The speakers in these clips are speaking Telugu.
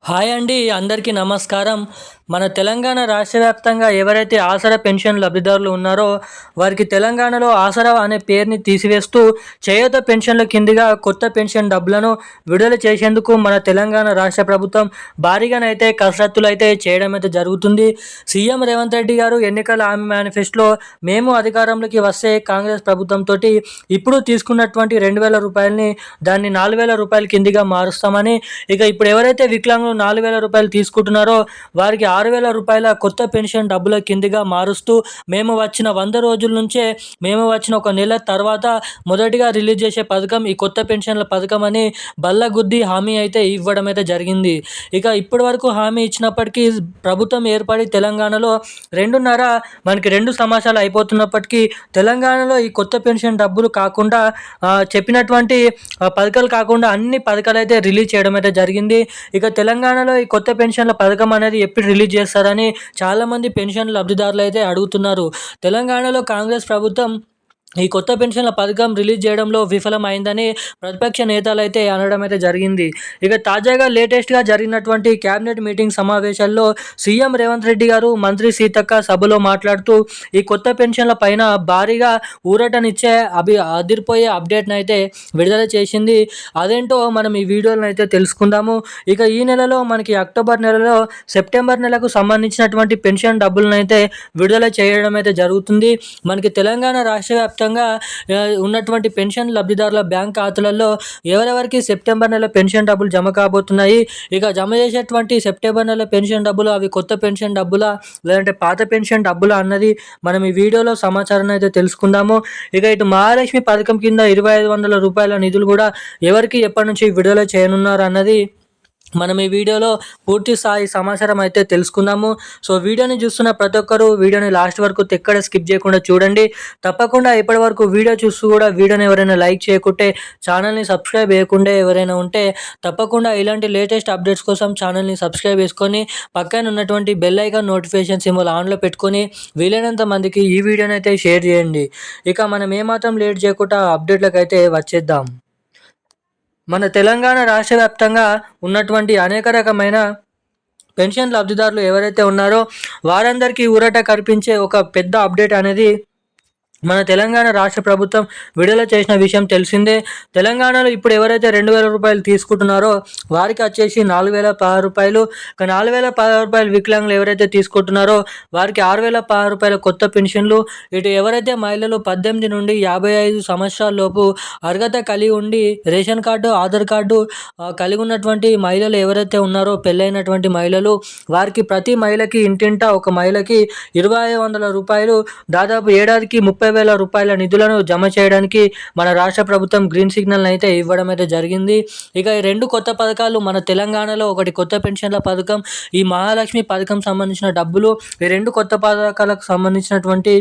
హాయ్ అండి, అందరికీ నమస్కారం. మన తెలంగాణ రాష్ట్ర వ్యాప్తంగా ఎవరైతే ఆసరా పెన్షన్ లబ్ధిదారులు ఉన్నారో వారికి తెలంగాణలో ఆసరా అనే పేరుని తీసివేస్తూ చేయూత పెన్షన్ల కిందిగా కొత్త పెన్షన్ డబ్బులను విడుదల చేసేందుకు మన తెలంగాణ రాష్ట్ర ప్రభుత్వం భారీగానైతే కసరత్తులు అయితే చేయడం అయితే జరుగుతుంది. సీఎం రేవంత్ రెడ్డి గారు ఎన్నికల హామీ మేనిఫెస్టోలో మేము అధికారంలోకి వస్తే కాంగ్రెస్ ప్రభుత్వంతో ఇప్పుడు తీసుకున్నటువంటి 2,000 రూపాయలని దాన్ని 4,000 రూపాయల కిందిగా మారుస్తామని, ఇక ఇప్పుడు ఎవరైతే వికలాంగులు 4,000 రూపాయలు తీసుకుంటున్నారో వారికి 6,000 రూపాయల కొత్త పెన్షన్ డబ్బుల కిందిగా మారుస్తూ మేము వచ్చిన 100 రోజుల నుంచే మేము వచ్చిన ఒక నెల తర్వాత మొదటిగా రిలీజ్ చేసే పథకం ఈ కొత్త పెన్షన్ల పథకం అని బల్లగుద్ది హామీ అయితే ఇవ్వడం అయితే జరిగింది. ఇక ఇప్పటి వరకు హామీ ఇచ్చినప్పటికీ ప్రభుత్వం ఏర్పడి తెలంగాణలో మనకి 2 సంవత్సరాలు అయిపోతున్నప్పటికీ తెలంగాణలో ఈ కొత్త పెన్షన్ డబ్బులు కాకుండా చెప్పినటువంటి పథకాలు కాకుండా అన్ని పథకాలు అయితే రిలీజ్ చేయడం అయితే జరిగింది. ఇక తెలంగాణలో ఈ కొత్త పెన్షన్ల పథకం అనేది ఎప్పుడు రిలీజ్ చేస్తారని చాలామంది పెన్షన్ లబ్ధిదారులు అయితే అడుగుతున్నారు. తెలంగాణలో కాంగ్రెస్ ప్రభుత్వం ఈ కొత్త పెన్షన్ల పథకం రిలీజ్ చేయడంలో విఫలమైందని ప్రతిపక్ష నేతలు అయితే అనడం అయితే జరిగింది. ఇక తాజాగా లేటెస్ట్గా జరిగినటువంటి క్యాబినెట్ మీటింగ్ సమావేశాల్లో సీఎం రేవంత్ రెడ్డి గారు మంత్రి సీతక్క సభలో మాట్లాడుతూ ఈ కొత్త పెన్షన్ల పైన భారీగా ఊరటనిచ్చే అదిరిపోయే అప్డేట్ని అయితే విడుదల చేసింది. అదేంటో మనం ఈ వీడియోలను అయితే తెలుసుకుందాము. ఇక ఈ నెలలో మనకి అక్టోబర్ నెలలో సెప్టెంబర్ నెలకు సంబంధించినటువంటి పెన్షన్ డబ్బులను అయితే విడుదల చేయడం అయితే జరుగుతుంది. మనకి తెలంగాణ రాష్ట్ర ఉన్నటువంటి పెన్షన్ లబ్ధిదారుల బ్యాంక్ ఖాతాలలో ఎవరెవరికి సెప్టెంబర్ నెల పెన్షన్ డబ్బులు జమ కాబోతున్నాయి, ఇక జమ చేసేటువంటి సెప్టెంబర్ నెల పెన్షన్ డబ్బులు అవి కొత్త పెన్షన్ డబ్బులా లేదంటే పాత పెన్షన్ డబ్బులా అన్నది మనం ఈ వీడియోలో సమాచారాన్ని అయితే తెలుసుకుందాము. ఇక ఇటు మహాలక్ష్మి పథకం కింద 2,500 రూపాయల నిధులు కూడా ఎవరికి ఎప్పటి నుంచి విడుదల చేయనున్నారు అన్నది మనం ఈ వీడియోలో పూర్తి స్థాయి సమాచారం అయితే తెలుసుకుందాము. సో వీడియోని చూస్తున్న ప్రతి ఒక్కరు వీడియోని లాస్ట్ వరకు ఎక్కడ స్కిప్ చేయకుండా చూడండి. తప్పకుండా ఇప్పటి వరకు వీడియో చూస్తూ కూడా వీడియోని ఎవరైనా లైక్ చేయకుంటే, ఛానల్ని సబ్స్క్రైబ్ చేయకుండా ఎవరైనా ఉంటే తప్పకుండా ఇలాంటి లేటెస్ట్ అప్డేట్స్ కోసం ఛానల్ని సబ్స్క్రైబ్ చేసుకొని పక్కన ఉన్నటువంటి బెల్ ఐకాన్ నోటిఫికేషన్ సింబల్ ఆన్లో పెట్టుకొని వీలైనంత మందికి ఈ వీడియోని అయితే షేర్ చేయండి. ఇక మనం ఏమాత్రం లేట్ చేయకుండా అప్డేట్లకు అయితే వచ్చేద్దాం. మన తెలంగాణ రాష్ట్ర వ్యాప్తంగా ఉన్నటువంటి అనేక రకమైన పెన్షన్ లబ్ధిదారులు ఎవరైతే ఉన్నారో వారందరికీ ఊరట కల్పించే ఒక పెద్ద అప్డేట్ అనేది మన తెలంగాణ రాష్ట్ర ప్రభుత్వం విడుదల చేసిన విషయం తెలిసిందే. తెలంగాణలో ఇప్పుడు ఎవరైతే 2,000 రూపాయలు తీసుకుంటున్నారో వారికి వచ్చేసి 4,016 రూపాయలు, 4,016 రూపాయలు వికలాంగులు ఎవరైతే తీసుకుంటున్నారో వారికి 6,016 రూపాయల కొత్త పెన్షన్లు. ఇటు ఎవరైతే మహిళలు 18 నుండి 55 సంవత్సరాల లోపు అర్హత కలిగి ఉండి రేషన్ కార్డు, ఆధార్ కార్డు కలిగి ఉన్నటువంటి మహిళలు ఎవరైతే ఉన్నారో పెళ్ళైనటువంటి మహిళలు వారికి ప్రతి మహిళకి ఇంటింటా ఒక మహిళకి 2,500 రూపాయలు దాదాపు ఏడాదికి 30,000 రూపాయల నిధులను జమ చేయడానికి మన రాష్ట్ర ప్రభుత్వం గ్రీన్ సిగ్నల్ అయితే ఇవ్వడం అయితే జరిగింది. ఇక ఈ 2 కొత్త పథకాలు మన తెలంగాణలో, ఒకటి కొత్త పెన్షన్ల పథకం, ఈ మహాలక్ష్మి పథకం సంబంధించిన డబ్బులు, ఈ 2 కొత్త పథకాలకు సంబంధించినటువంటి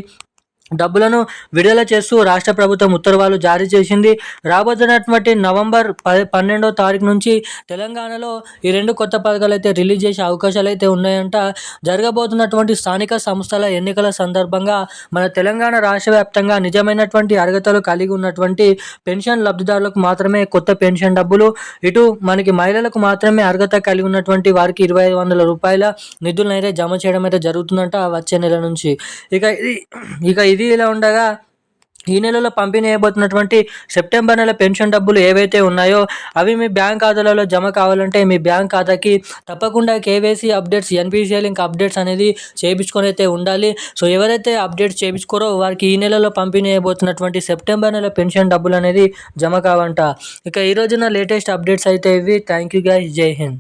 డబ్బులను విడుదల చేస్తూ రాష్ట్ర ప్రభుత్వం ఉత్తర్వులు జారీ చేసింది. రాబోతున్నటువంటి నవంబర్ 12వ తారీఖు నుంచి తెలంగాణలో ఈ 2 కొత్త పథకాలు అయితే రిలీజ్ చేసే అవకాశాలు అయితే ఉన్నాయంట. జరగబోతున్నటువంటి స్థానిక సంస్థల ఎన్నికల సందర్భంగా మన తెలంగాణ రాష్ట్ర వ్యాప్తంగా నిజమైనటువంటి అర్హతలు కలిగి ఉన్నటువంటి పెన్షన్ లబ్ధిదారులకు మాత్రమే కొత్త పెన్షన్ డబ్బులు, ఇటు మనకి మహిళలకు మాత్రమే అర్హత కలిగి ఉన్నటువంటి వారికి 2,500 రూపాయల నిధులను అయితే జమ చేయడం అయితే జరుగుతుందంట వచ్చే నెల నుంచి. ఇది ఇలా ఉండగా ఈ నెలలో పంపిణీ చేయబోతున్నటువంటి సెప్టెంబర్ నెల పెన్షన్ డబ్బులు ఏవైతే ఉన్నాయో అవి మీ బ్యాంక్ ఖాతాలలో జమ కావాలంటే మీ బ్యాంక్ ఖాతాకి తప్పకుండా KYC updates, NPCI link updates అనేది చేయించుకొని అయితే ఉండాలి. సో ఎవరైతే అప్డేట్స్ చేయించుకోరో వారికి ఈ నెలలో పంపిణీ చేయబోతున్నటువంటి సెప్టెంబర్ నెల పెన్షన్ డబ్బులు అనేది జమ కావంట. ఇక ఈ రోజున లేటెస్ట్ అప్డేట్స్ అయితే ఇవి. థ్యాంక్ యూ గైస్, జై హింద్.